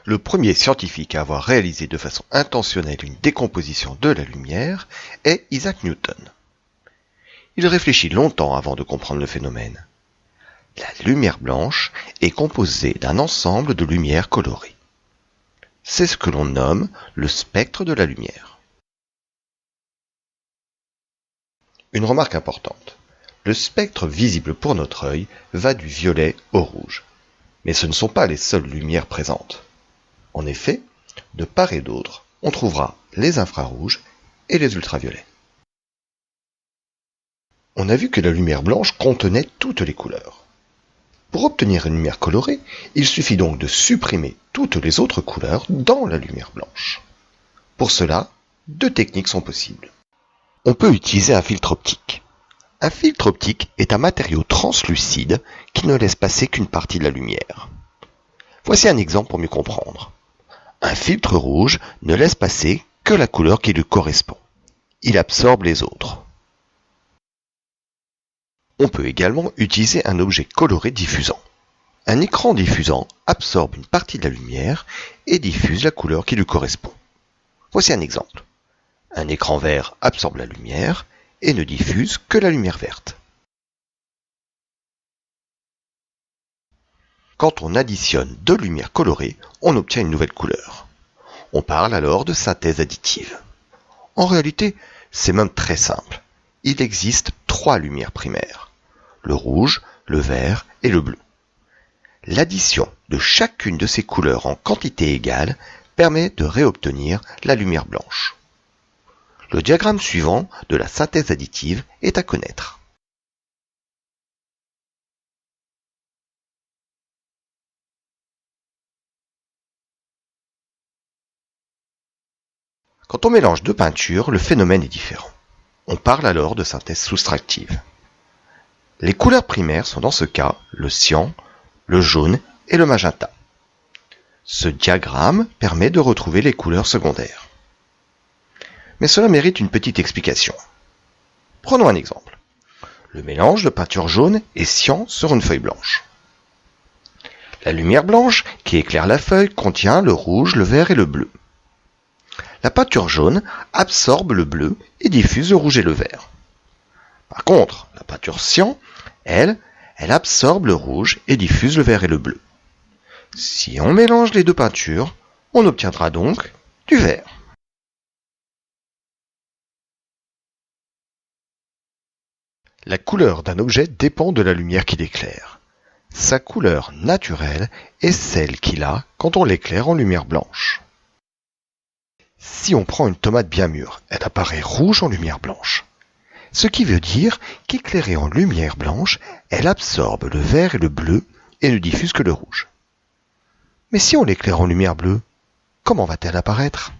Le premier scientifique à avoir réalisé de façon intentionnelle une décomposition de la lumière est Isaac Newton. Il réfléchit longtemps avant de comprendre le phénomène. La lumière blanche est composée d'un ensemble de lumières colorées. C'est ce que l'on nomme le spectre de la lumière. Une remarque importante. Le spectre visible pour notre œil va du violet au rouge. Mais ce ne sont pas les seules lumières présentes. En effet, de part et d'autre, on trouvera les infrarouges et les ultraviolets. On a vu que la lumière blanche contenait toutes les couleurs. Pour obtenir une lumière colorée, il suffit donc de supprimer toutes les autres couleurs dans la lumière blanche. Pour cela, deux techniques sont possibles. On peut utiliser un filtre optique. Un filtre optique est un matériau translucide qui ne laisse passer qu'une partie de la lumière. Voici un exemple pour mieux comprendre. Un filtre rouge ne laisse passer que la couleur qui lui correspond. Il absorbe les autres. On peut également utiliser un objet coloré diffusant. Un écran diffusant absorbe une partie de la lumière et diffuse la couleur qui lui correspond. Voici un exemple. Un écran vert absorbe la lumière et ne diffuse que la lumière verte. Quand on additionne deux lumières colorées, on obtient une nouvelle couleur. On parle alors de synthèse additive. En réalité, c'est même très simple. Il existe trois lumières primaires: le rouge, le vert et le bleu. L'addition de chacune de ces couleurs en quantité égale permet de réobtenir la lumière blanche. Le diagramme suivant de la synthèse additive est à connaître. Quand on mélange deux peintures, le phénomène est différent. On parle alors de synthèse soustractive. Les couleurs primaires sont dans ce cas le cyan, le jaune et le magenta. Ce diagramme permet de retrouver les couleurs secondaires. Mais cela mérite une petite explication. Prenons un exemple. Le mélange de peinture jaune et cyan sur une feuille blanche. La lumière blanche qui éclaire la feuille contient le rouge, le vert et le bleu. La peinture jaune absorbe le bleu et diffuse le rouge et le vert. Par contre, la peinture cyan, elle absorbe le rouge et diffuse le vert et le bleu. Si on mélange les deux peintures, on obtiendra donc du vert. La couleur d'un objet dépend de la lumière qu'il éclaire. Sa couleur naturelle est celle qu'il a quand on l'éclaire en lumière blanche. Si on prend une tomate bien mûre, elle apparaît rouge en lumière blanche. Ce qui veut dire qu'éclairée en lumière blanche, elle absorbe le vert et le bleu et ne diffuse que le rouge. Mais si on l'éclaire en lumière bleue, comment va-t-elle apparaître ?